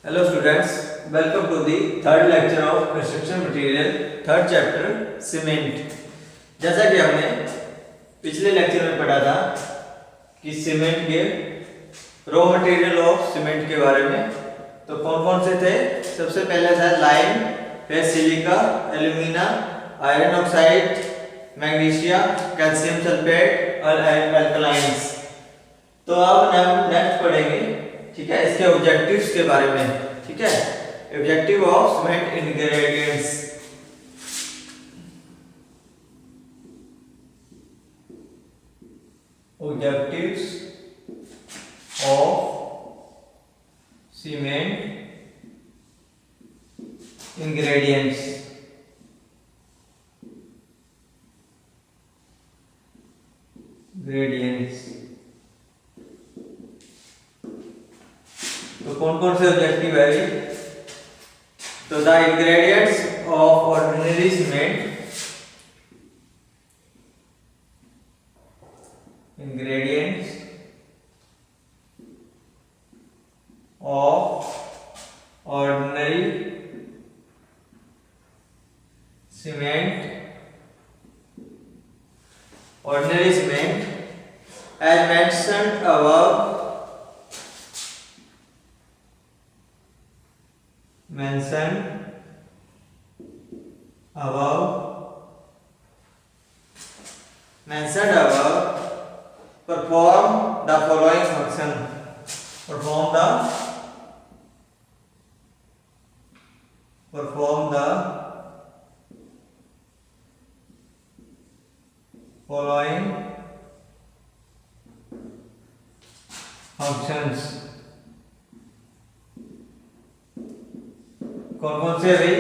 Hello students, welcome to the third lecture of construction material, third chapter cement। जैसा कि हमने पिछले lecture में पढ़ा था कि सीमेंट के रॉ मटेरियल ऑफ सीमेंट के बारे में, तो कौन कौन से थे। सबसे पहले था लाइम, फिर silica, alumina, iron oxide, magnesia, calcium sulphate और अल्कलाइंस। तो अब हम नेक्स्ट पढ़ेंगे, ठीक है, इसके ऑब्जेक्टिव्स के बारे में। ठीक है, objective of cement ingredients. Objectives of cement ingredients. तो कौन कौन से ऑब्जेक्टिव है। तो the ingredients of ordinary cement, ingredients of ordinary cement, ordinary cement as mentioned above, perform the following function, perform the following functions। कौन कौन से भाई,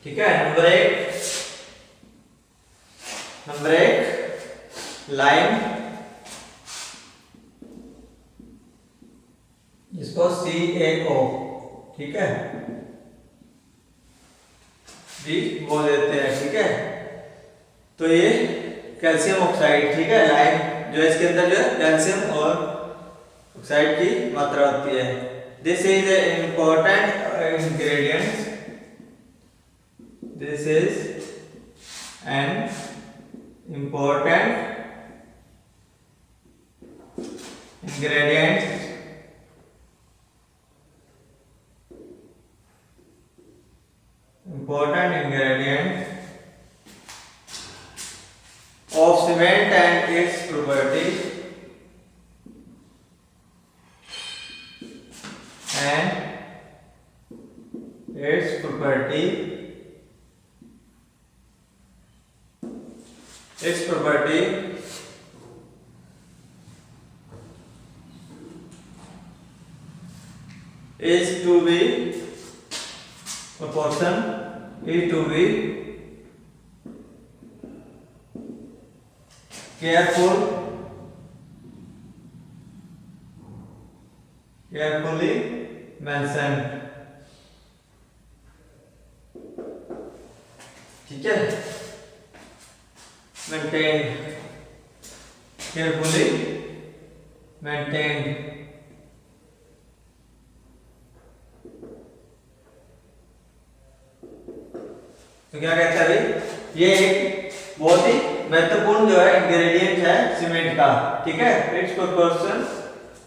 ठीक है। नंबर एक लाइम, इसको CaO, ठीक है, भी बोल देते हैं, ठीक है। तो ये कैल्शियम ऑक्साइड, ठीक है, लाइम जो है इसके अंदर जो है कैल्शियम और ऑक्साइड की मात्रा होती है। This is a important ingredient, this is an important ingredient of cement and its property, its property is to be proportion, is to be carefully mentioned, ठीक है, maintained, carefully maintained। तो क्या कहता है भाई, ये एक बहुत ही महत्वपूर्ण जो है इंग्रेडिएंट है सीमेंट का, ठीक है। It's proportion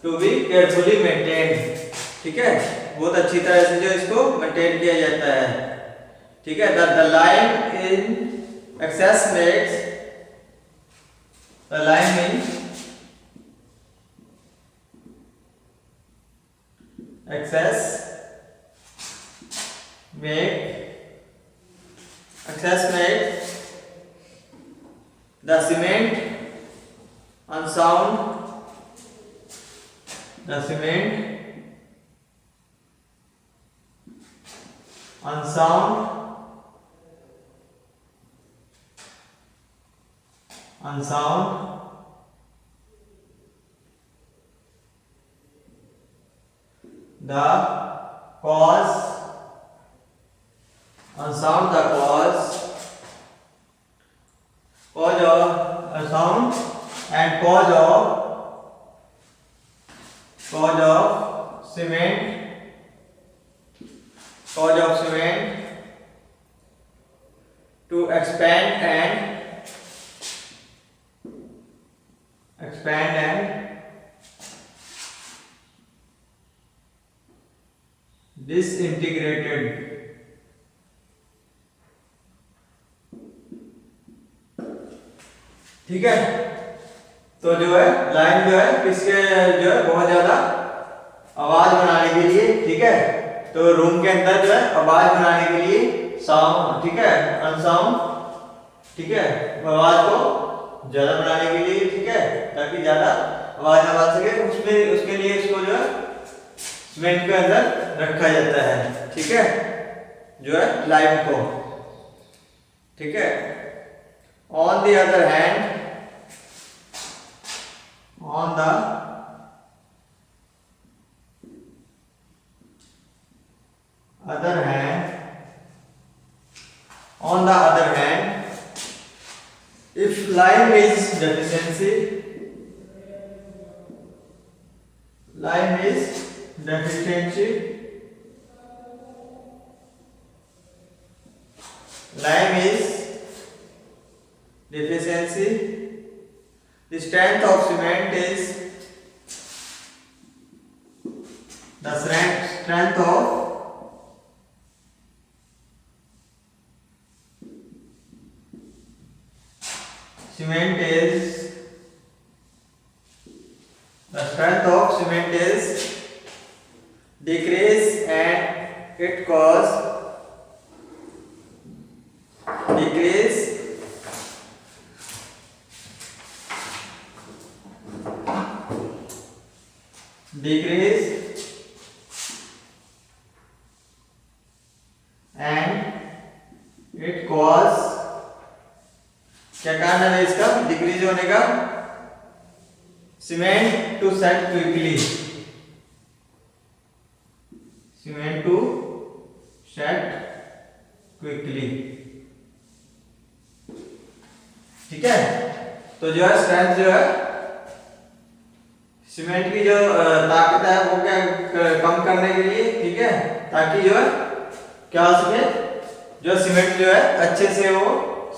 to be carefully maintained, ठीक है, बहुत अच्छी तरह से जो इसको मेंटेन किया जाता है, ठीक है। The lime in excess makes, the lime in excess make the cement unsound, the cause, unsound the cause of sound and cause of cement cause of cement to expand and disintegrated. ठीक है, तो जो है line जो है किसके जो है बहुत ज्यादा आवाज बनाने के लिए, ठीक है, तो रूम के अंदर जो है आवाज बनाने के लिए साउंड, ठीक है, अनसाउंड, ठीक है, आवाज को ज्यादा बनाने के लिए, ठीक है, ताकि ज्यादा आवाज ना बन सके, उसमें उसके लिए इसको जो है सीमेंट के अंदर रखा जाता है, ठीक है, जो है लाइम को, ठीक है। On the other hand, on the other hand, if lime is deficiency, lime is deficiency, the strength of cement is the strength of cement is decrease and it cause decrease and it cause, क्या कारण है इसका decrease होने का? Cement to set quickly, cement to set quickly, ठीक है। तो जो है स्ट्रेंथ जो है सीमेंट की जो ताकत है वो क्या कम करने के लिए, ठीक है, ताकि जो है क्या हो सके, जो सीमेंट जो है अच्छे से वो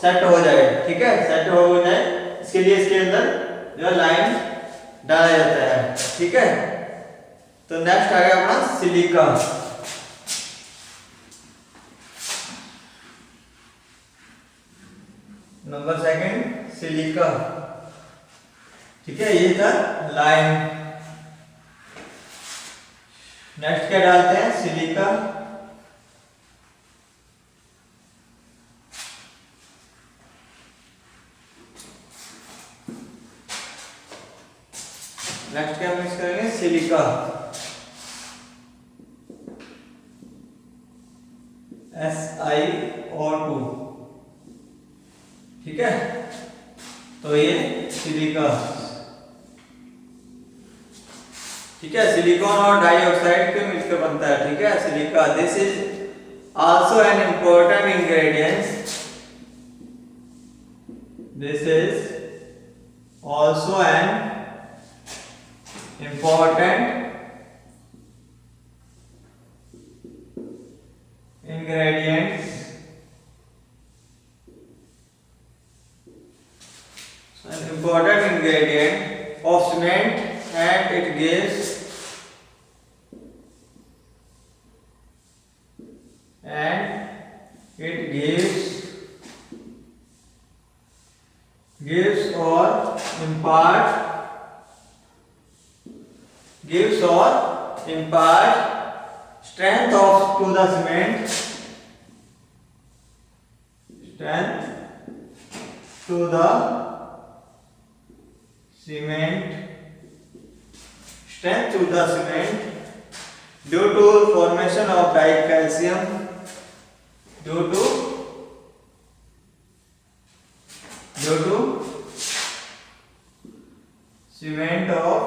सेट हो जाए, ठीक है, सेट हो जाए, इसके लिए इसके अंदर जो है लाइम डाला जाता है, ठीक है। तो नेक्स्ट आ गया अपना सिलिका। नंबर सेकंड सिलिका, ठीक है, ये था लाइम। नेक्स्ट क्या डालते हैं? सिलिका। नेक्स्ट क्या मिक्स करेंगे? सिलिका, SiO2, ठीक है। तो ये सिलिका, ठीक है, सिलिकॉन और डाइऑक्साइड के मिलकर बनता है, ठीक है, silica. This is also an important ingredient, this is also an important ingredients, an important ingredient of cement, and it gives or impart strength of to the cement, strength to the cement, strength to the cement due to formation of dicalcium, due to cement of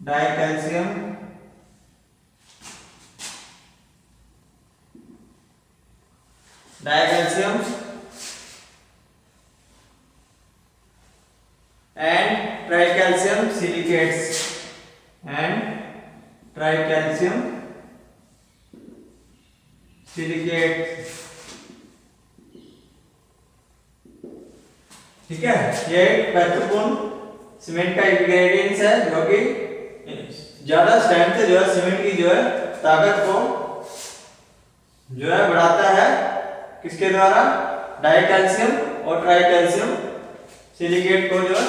dicalcium and tricalcium silicates, and tricalcium silicate. ठीक है, ये महत्वपूर्ण cement का ingredients है जो कि ज्यादा strength जो है सीमेंट की जो है ताकत को जो है बढ़ाता है। किसके द्वारा? डाई कैल्शियम और ट्राई कैल्शियम सिलिकेट को जो है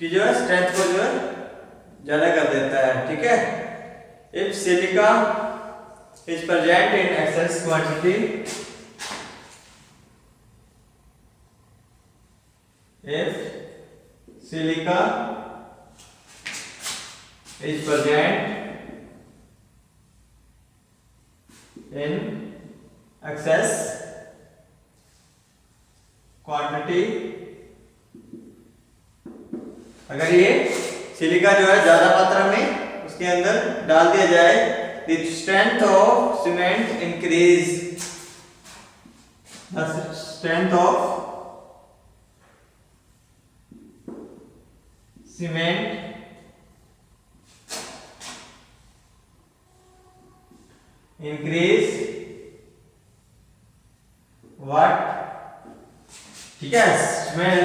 की जो है स्ट्रेंथ को जो है ज्यादा कर देता है। ठीक है, if silica is present in axis quantity, if silica is present in excess quantity, अगर ये सिलिका जो है ज्यादा मात्रा में उसके अंदर डाल दिया जाए, the strength of cement increase, the strength of cement increase what? ठीक है,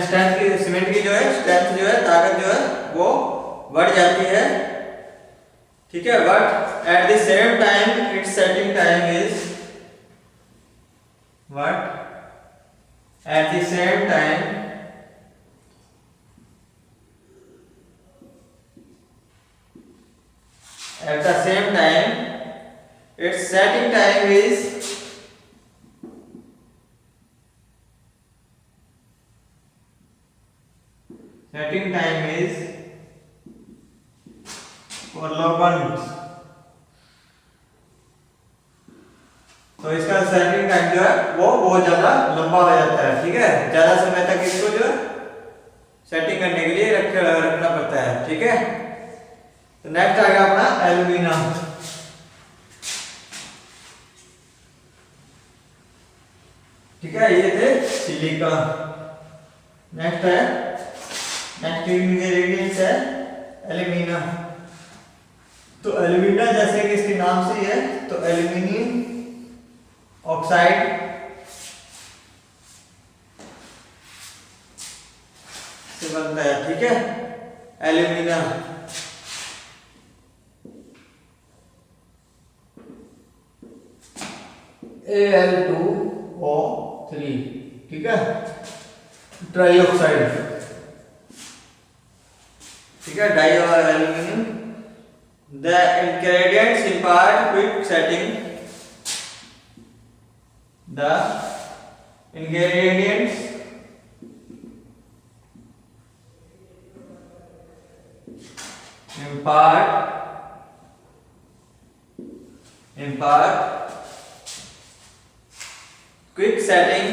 स्ट्रेंथ की सीमेंट की जो है स्ट्रेंथ जो है ताकत जो है वो बढ़ जाती है। ठीक है, but at the same time it's setting time is what? At the same time at the same time its setting time is prolonged, तो इसका सेटिंग टाइम जो है वो बहुत ज्यादा लंबा हो जाता है। ठीक है, ज्यादा समय तक इसको जो है सेटिंग करने के लिए रखना पड़ता है। ठीक है, तो नेक्स्ट आ गया अपना एल्यूमिना। ठीक है, ये थे सिलिका। नेक्स्ट इंग्रेडिएंट्स है एल्यूमिना। तो एल्यूमिना जैसे कि इसके नाम से ही है, तो एल्यूमिनियम ऑक्साइड से बनता है। ठीक है, एल्यूमिना Al2O3। ठीक है, ट्राई ऑक्साइड। ठीक है, डाई और aluminium. The ingredients impart quick setting, the ingredients impart quick setting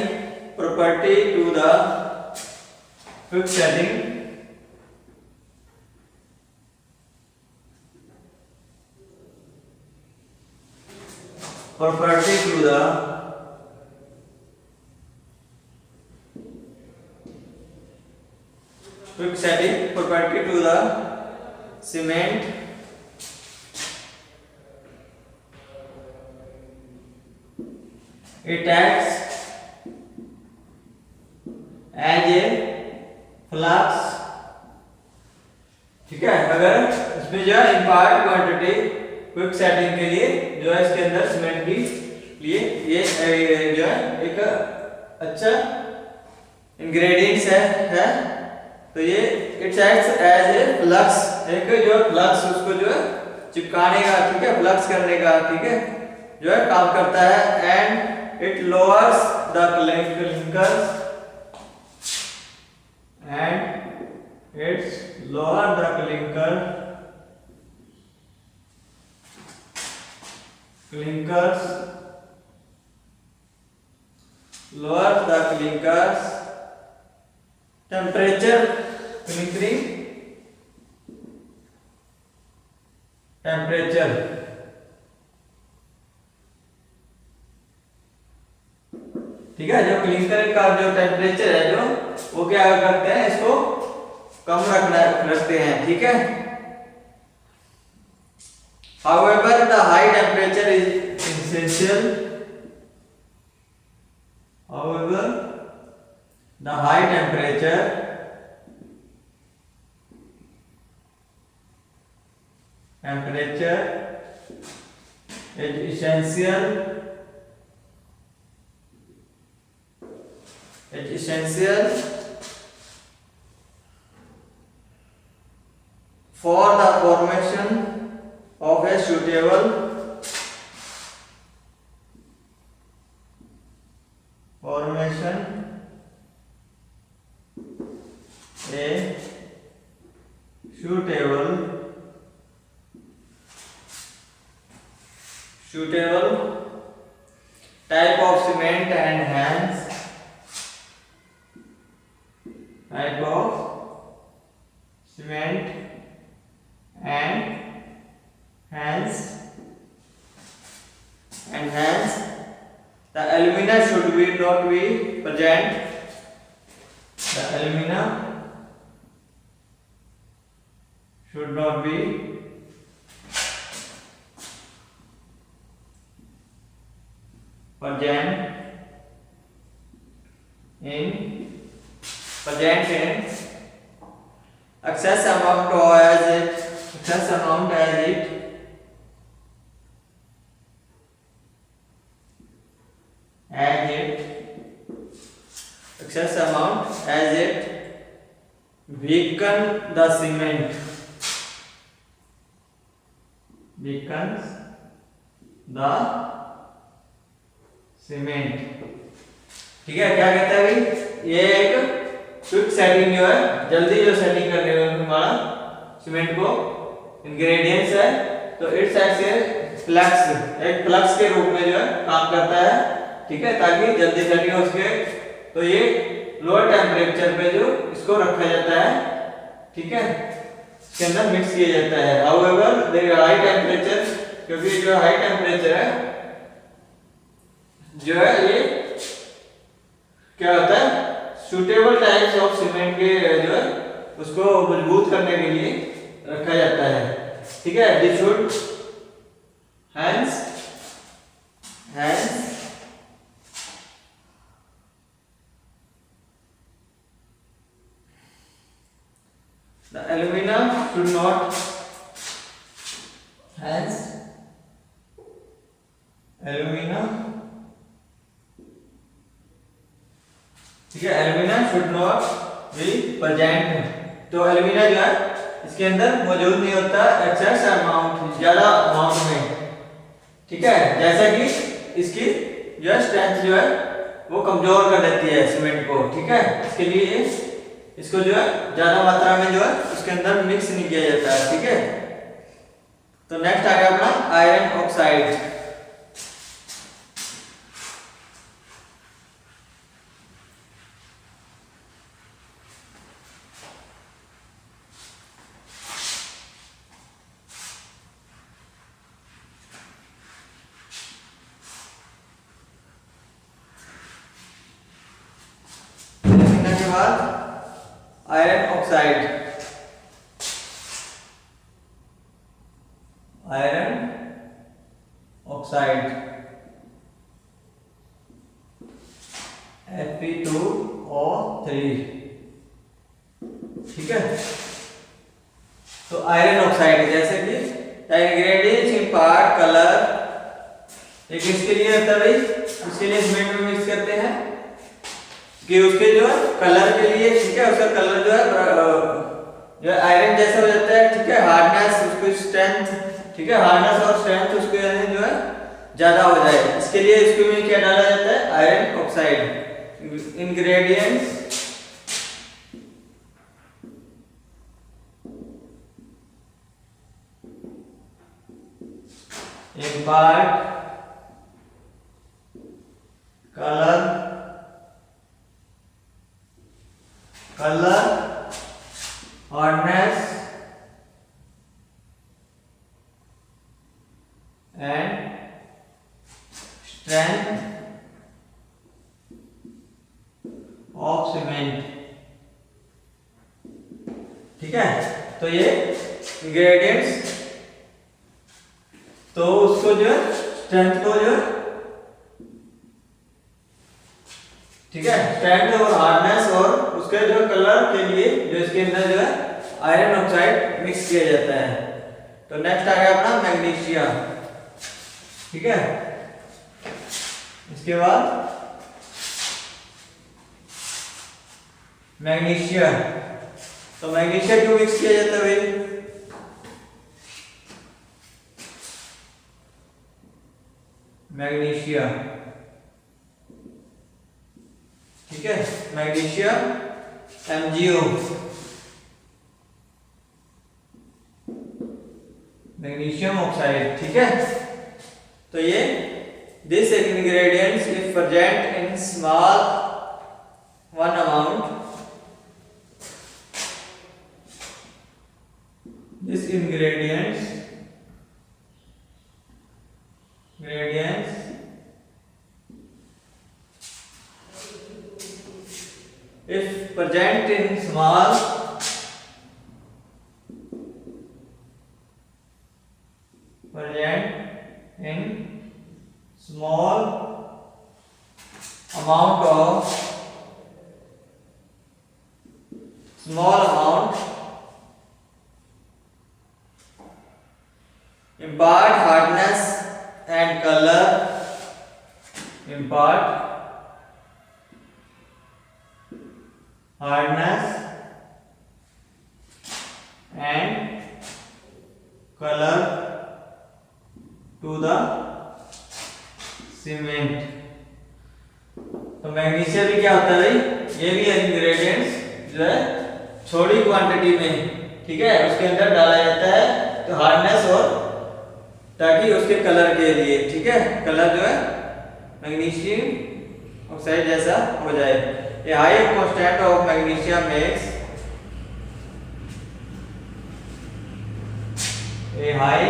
property to the quick setting property to the quick setting property to the cement it acts as a flux। ठीक है, अगर इसमें जो है impart quantity quick setting के लिए जो है इसके अंदर सीमेंट के लिए ये जो है एक अच्छा इंग्रेडिएंट्स है तो ये it's acts as a flux, एक जो फ्लक्स उसको जो है चिपकाने का, ठीक है, फ्लक्स करने का, ठीक है, जो है काम करता है। And it lowers the clinkers and it's lower the clinkers lower the clinkers temperature, clinkering temperature। ठीक है, जो क्लिंकर का जो टेम्परेचर है जो वो क्या करते हैं, इसको कम रखते हैं। ठीक है, however the high temperature is essential, however the high temperature is essential for the formation of a suitable suitable type of cement and hence the alumina should not be present. The alumina should not be present in excess amount as it weaken the cement, weakens the cement. ठीक है, क्या कहता है भाई, ये एक quick setting जो है, जल्दी जो सेटिंग करने में हमारा सीमेंट को इंग्रेडिएंट्स है, तो इट्स एक्ट फ्लक्स, एक फ्लक्स के रूप में जो है काम करता है, ठीक है, ताकि जल्दी सेटिंग हो सके। तो ये लोअर टेम्परेचर पे जो इसको रखा जाता है, ठीक है, इसके अंदर मिक्स किया जाता है। हाउएवर देयर हाई टेम्परेचर, क्योंकि जो हाई टेम्परेचर है जो है ये क्या होता है, सुटेबल टाइप्स ऑफ सीमेंट के जो है उसको मजबूत करने के लिए रखा जाता है, ठीक है। This should hence the alumina should not alumina, ठीक है, alumina should not be present। तो alumina जो है इसके अंदर मौजूद नहीं होता एक्सेस अमाउंट, ज्यादा अमाउंट में, ठीक है, जैसा कि इसकी जो है स्ट्रेंथ जो है वो कमजोर कर देती है सीमेंट को, ठीक है। इसके लिए इसको जो है ज्यादा मात्रा में जो है उसके अंदर मिक्स नहीं किया जाता है, ठीक है। तो नेक्स्ट आ गया अपना आयरन ऑक्साइड। के बाद आयरन ऑक्साइड, Fe2O3, ठीक है। तो आयरन ऑक्साइड जैसे कि इंग्रेडिएंट्स इन पार्ट कलर, एक इसके लिए रहता है भाई, इसके लिए सीमेंट में मिक्स करते हैं कि उसके जो है कलर के लिए, ठीक है, उसका कलर जो है आयरन जैसा हो जाता है, ठीक है, हार्डनेस उसकी स्ट्रेंथ, ठीक है, हार्डनेस और स्ट्रेंथ उसके जो है ज्यादा हो जाए, इसके लिए इसके में क्या डाला जाता है, आयरन ऑक्साइड। इंग्रेडिएंट्स एक part colour hardness and strength of cement, ठीक है। तो ये इंग्रेडिएंट्स, तो उसको जो है स्ट्रेंथ को जो, ठीक है, स्ट्रेंथ और हार्डनेस और उसके जो कलर के लिए जो इसके अंदर जो है आयरन ऑक्साइड मिक्स किया जाता है। तो नेक्स्ट आ गया अपना मैग्नीशिया, ठीक है। इसके बाद मैग्नीशिया, तो मैग्नीशिया क्यों मिक्स किया जाता है भाई? मैग्नीशिया, ठीक है, मैग्नीशिया MgO, मैग्नीशियम ऑक्साइड, ठीक है। तो ये this ingredients if present in small one amount, this ingredients if present in small amount impart hardness and color, impart hardness and color to the cement। तो magnesium भी क्या होता है भाई, ये भी इंग्रेडिएंट्स जो है छोटी क्वांटिटी में, ठीक है, उसके अंदर डाला जाता है तो हार्डनेस और ताकि उसके कलर के लिए, ठीक है, कलर जो है मैग्नीशियम ऑक्साइड जैसा हो जाए। A high constant of magnesium makes a high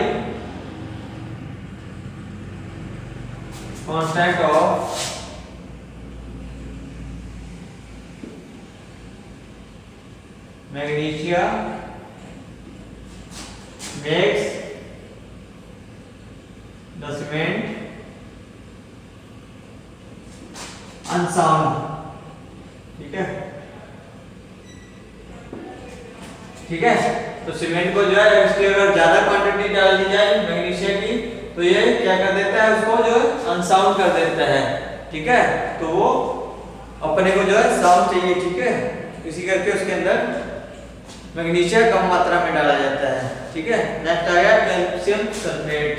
constant of magnesia makes the cement unsound, ठीक है, ठीक है। तो सीमेंट को जो है इसकी अगर ज्यादा क्वांटिटी डाल दी जाए मैग्नीशियम की तो ये क्या कर देता है, उसको जो है अनसाउंड कर देता है, ठीक है। तो वो अपने को जो है साउंड चाहिए, ठीक है, इसी करके उसके अंदर मैग्नीशियम कम मात्रा में डाला जाता है, ठीक है। नेक्स्ट आ गया कैल्शियम सल्फेट,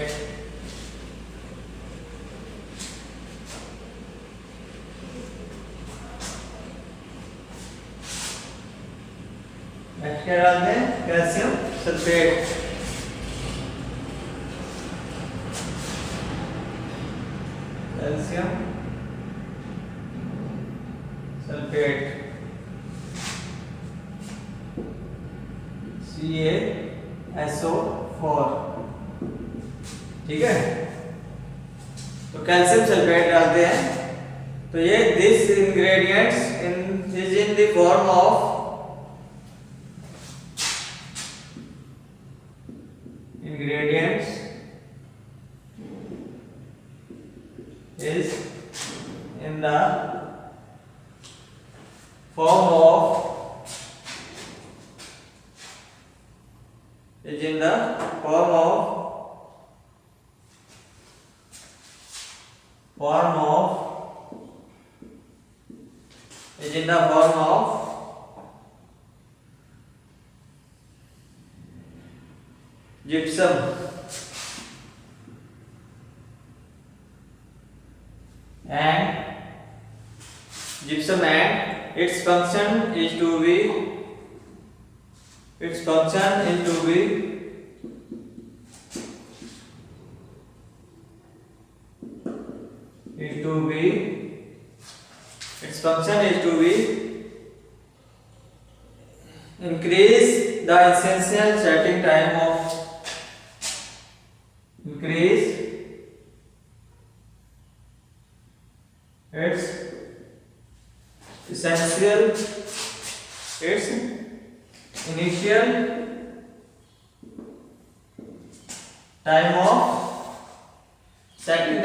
नेक्स्ट क्या डालते हैं, calcium sulphate, calcium sulphate CaSO4, ठीक है। तो कैल्शियम सल्फेट डालते हैं, तो ये this ingredients in the form of ingredients is in the form of is in the form of is in the form of gypsum and its function is to be its function is to be increase the essential setting time of increase its essential its initial time of setting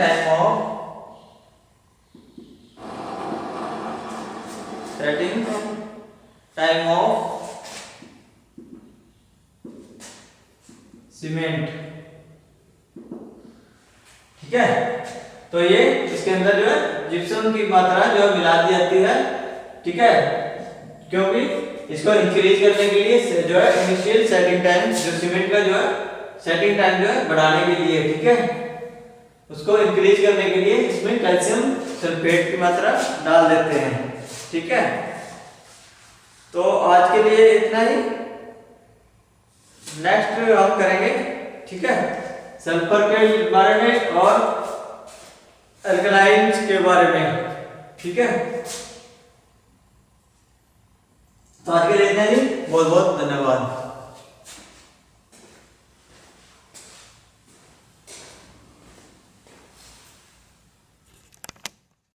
time of cement. ठीक है, तो ये इसके अंदर जो है gypsum की मात्रा जो है मिला दी जाती है। ठीक है, क्योंकि इसको इंक्रीज करने के लिए जो है इनिशियल सेटिंग टाइम, जो सीमेंट का जो है सेटिंग टाइम जो है बढ़ाने के लिए, ठीक है, उसको इंक्रीज करने के लिए इसमें कैल्शियम सल्फेट की मात्रा डाल देते हैं। ठीक है, तो आज के लिए इतना ही, नेक्स्ट हम करेंगे, ठीक है, सल्फर के बारे में और अल्कलाइंस के बारे में। ठीक है, तो आज के लिए इतना ही, बहुत बहुत धन्यवाद।